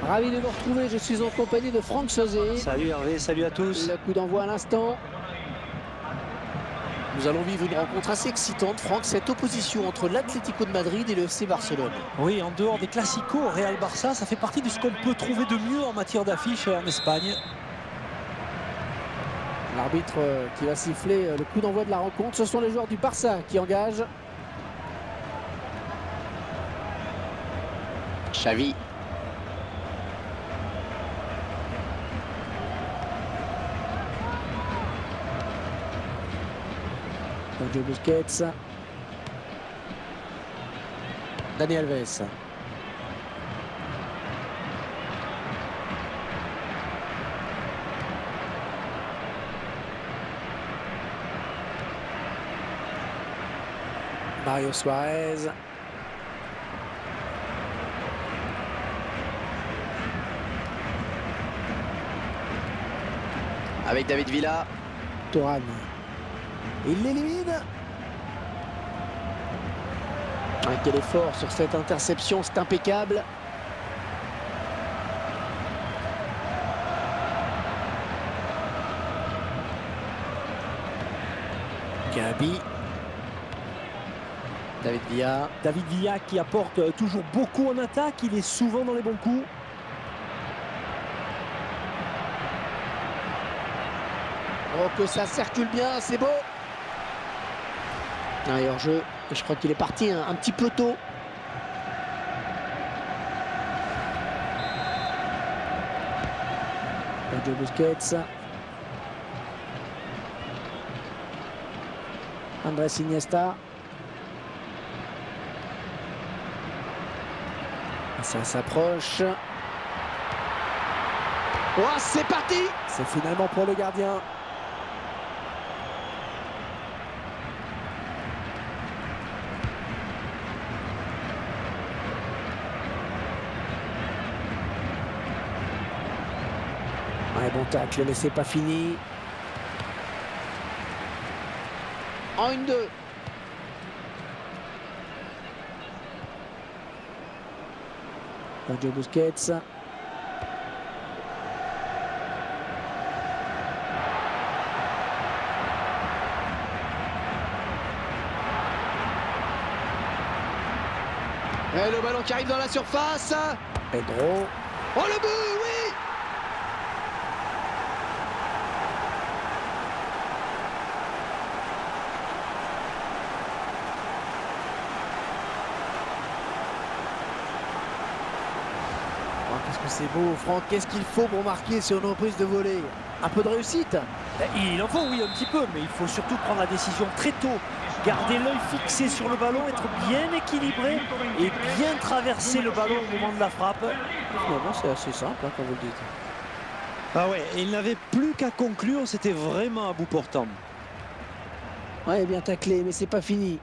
Ravi de vous retrouver, je suis en compagnie de Franck Sauzet. Salut Hervé, salut à tous. Le coup d'envoi à l'instant. Nous allons vivre une rencontre assez excitante, Franck, cette opposition entre l'Atlético de Madrid et le FC Barcelone. Oui, en dehors des classicos, Real-Barça, ça fait partie de ce qu'on peut trouver de mieux en matière d'affiches en Espagne. L'arbitre qui va siffler le coup d'envoi de la rencontre, ce sont les joueurs du Barça qui engagent. Xavi. Sergio Busquets. Dani Alves. Mario Suarez. Avec David Villa. Thuram. Il l'élimine. Quel effort sur cette interception, c'est impeccable. Gabi. David Villa. David Villa qui apporte toujours beaucoup en attaque, il est souvent dans les bons coups. Oh, que ça circule bien, c'est beau. Et hors-jeu, je crois qu'il est parti un petit peu tôt. Sergio Busquets. Andrés Iniesta. Ça s'approche. Oh, c'est parti! C'est finalement pour le gardien. Ouais, bon tacle, mais c'est pas fini. En 1-2. Sergio Busquets. Et le ballon qui arrive dans la surface. Pedro. Oh, le but, oui! Oh, qu'est-ce que c'est beau, Franck. Qu'est-ce qu'il faut pour marquer sur une reprise de volée? Un peu de réussite. Il en faut, oui, un petit peu, mais il faut surtout prendre la décision très tôt. Garder l'œil fixé sur le ballon, être bien équilibré et bien traverser le ballon au moment de la frappe. Finalement, c'est assez simple, hein, quand vous le dites. Ah ouais, et il n'avait plus qu'à conclure, c'était vraiment à bout portant. Ouais, bien taclé, mais c'est pas fini.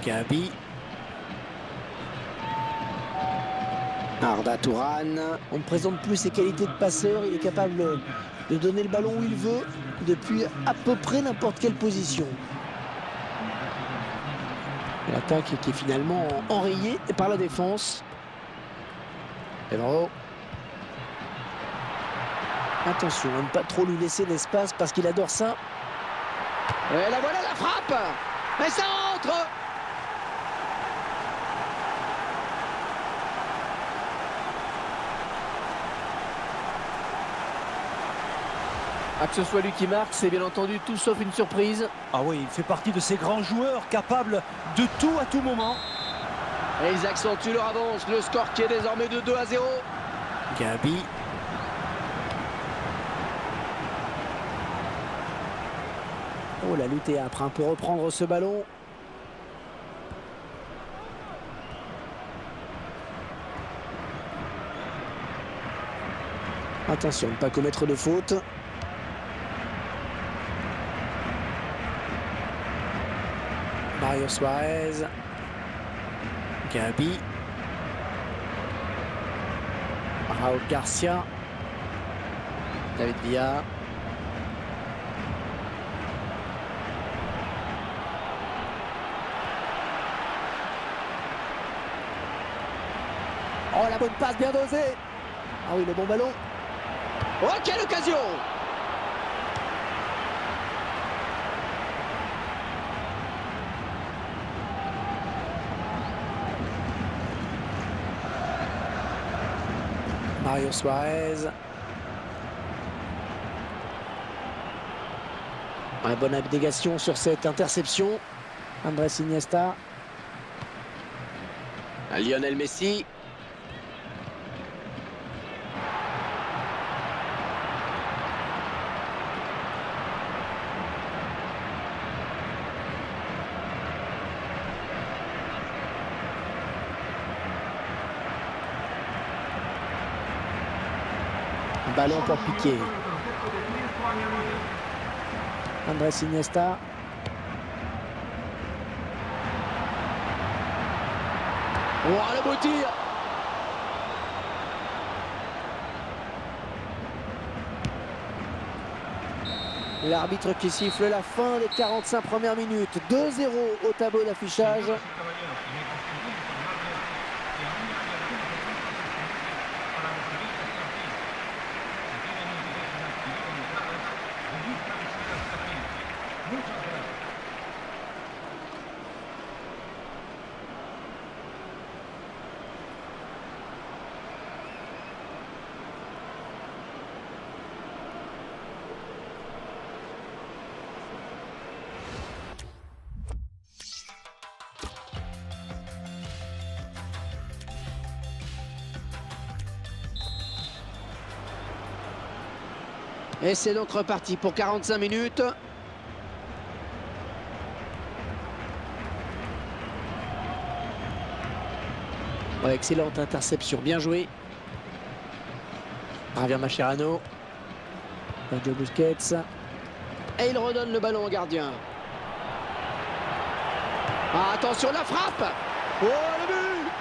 Gabi. Arda Turan. On ne présente plus ses qualités de passeur. Il est capable de donner le ballon où il veut, depuis à peu près n'importe quelle position. L'attaque qui est finalement enrayée par la défense. Pedro. Attention à ne pas trop lui laisser l'espace parce qu'il adore ça. Et la voilà la frappe. Mais ça entre. Que ce soit lui qui marque, c'est bien entendu tout sauf une surprise. Ah oui, il fait partie de ces grands joueurs capables de tout à tout moment. Et ils accentuent leur avance, le score qui est désormais de 2-0. Gabi. Oh, la lutte est âpre, hein, pour reprendre ce ballon. Attention, ne pas commettre de faute. Mario Suarez. Gabi. Raúl Garcia. David Villa. bonne passe bien dosée. Ah oui, le bon ballon. Oh, quelle occasion! Mario Suarez. Ouais, bonne abnégation sur cette interception. Andrés Iniesta. Lionel Messi. Ballon pour Piqué. Andrés Iniesta. Oh, le beau tir! L'arbitre qui siffle la fin des 45 premières minutes. 2-0 au tableau d'affichage. Et c'est donc reparti pour 45 minutes. Ouais, excellente interception, bien joué. Javier Mascherano. Sergio Busquets. Et il redonne le ballon au gardien. Ah, attention, la frappe! Oh, le but!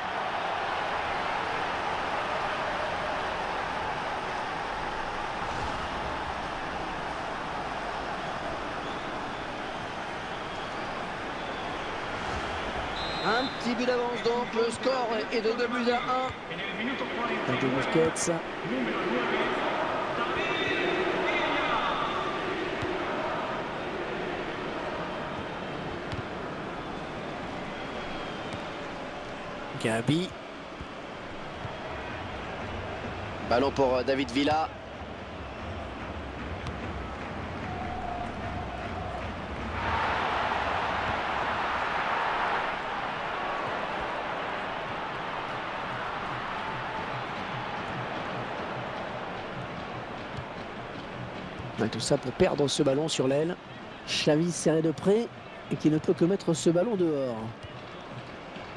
Un petit but d'avance donc, le score est de 2-1. Sergio Busquets. Gabi. Ballon pour David Villa. Ouais, tout ça pour perdre ce ballon sur l'aile. Xavi serré de près et qui ne peut que mettre ce ballon dehors.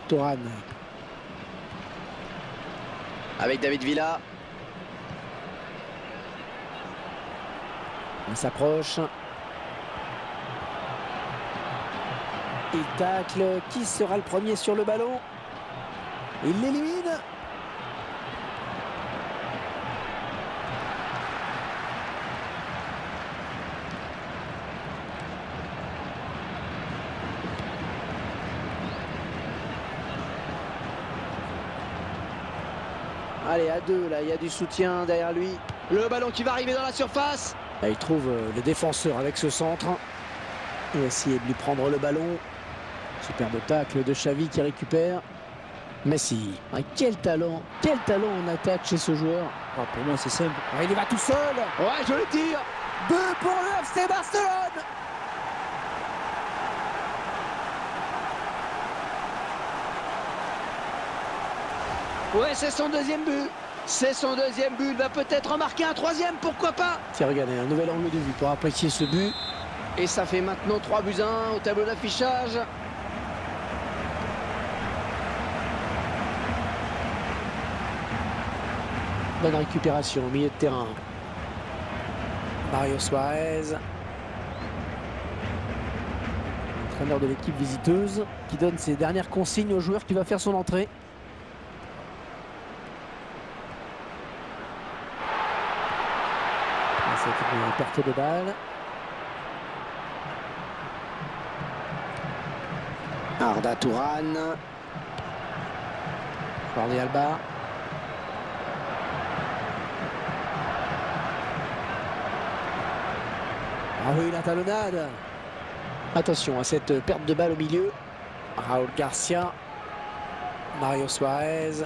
Thuram. Avec David Villa. On s'approche. Il tacle. Qui sera le premier sur le ballon? Il l'élimine. Allez, à deux, là, il y a du soutien derrière lui. Le ballon qui va arriver dans la surface. Là, il trouve le défenseur avec ce centre. Il va essayer de lui prendre le ballon. Superbe tacle de Xavi qui récupère. Messi. Ah, quel talent en attaque chez ce joueur. Ah, pour moi, c'est simple. Ah, il y va tout seul. Ouais, je le tire. 2 pour le FC Barcelone. Ouais, c'est son deuxième but. C'est son deuxième but. Il va peut-être en marquer un troisième, pourquoi pas. Tiens, regardez, un nouvel angle de vue pour apprécier ce but. Et ça fait maintenant 3-1 au tableau d'affichage. Bonne récupération au milieu de terrain. Mario Suarez. Entraîneur de l'équipe visiteuse qui donne ses dernières consignes au joueur qui va faire son entrée. C'est une perte de balle. Arda Turan. Jordi Alba. Ah oui, la talonnade. Attention à cette perte de balle au milieu. Raúl Garcia. Mario Suarez.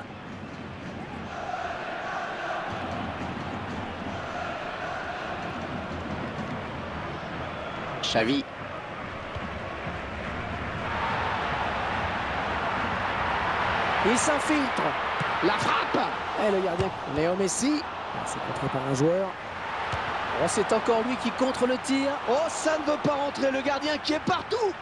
Xavi. Il s'infiltre. La frappe. Et le gardien Léo Messi. C'est contré par un joueur. Oh, c'est encore lui qui contre le tir. Oh, ça ne veut pas rentrer, le gardien qui est partout.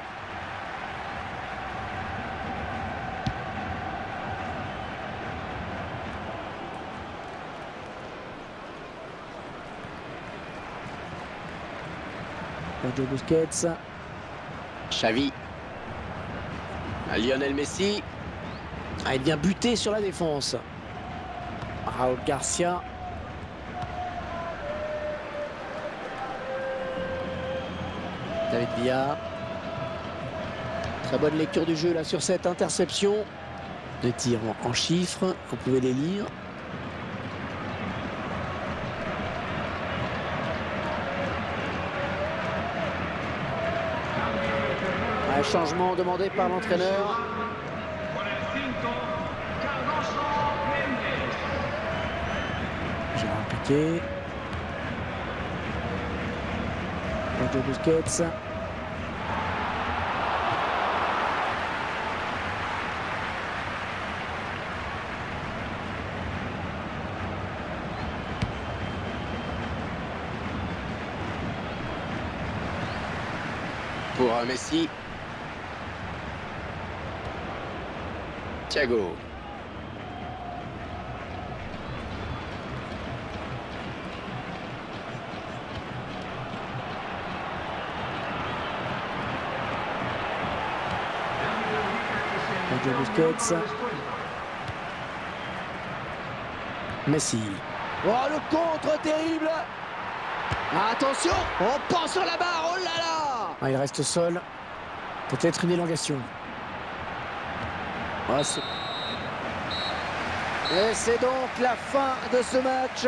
Sergio Busquets. Xavi. Lionel Messi. Ah, il vient buter sur la défense. Raúl Garcia. David Villa. Très bonne lecture du jeu là sur cette interception. Des tirs en chiffres, vous pouvez les lire. Un changement demandé par l'entraîneur. Gérard Piqué. Sergio Busquets. Pour Messi. Thiago. Sergio Busquets. Messi. Oh, le contre terrible. Attention, on pense sur la barre, oh là là. Ah, il reste seul. Peut-être une élongation. Oh, et c'est donc la fin de ce match.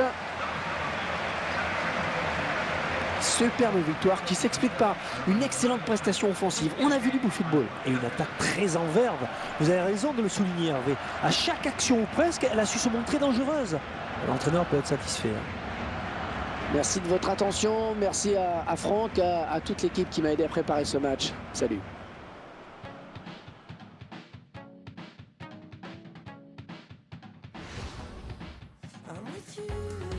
Superbe victoire qui s'explique par une excellente prestation offensive. On a vu du beau football. Et une attaque très en verve. Vous avez raison de le souligner, Hervé. À chaque action ou presque, elle a su se montrer dangereuse. L'entraîneur peut être satisfait. Merci de votre attention. Merci à Franck, à toute l'équipe qui m'a aidé à préparer ce match. Salut. I'm with you.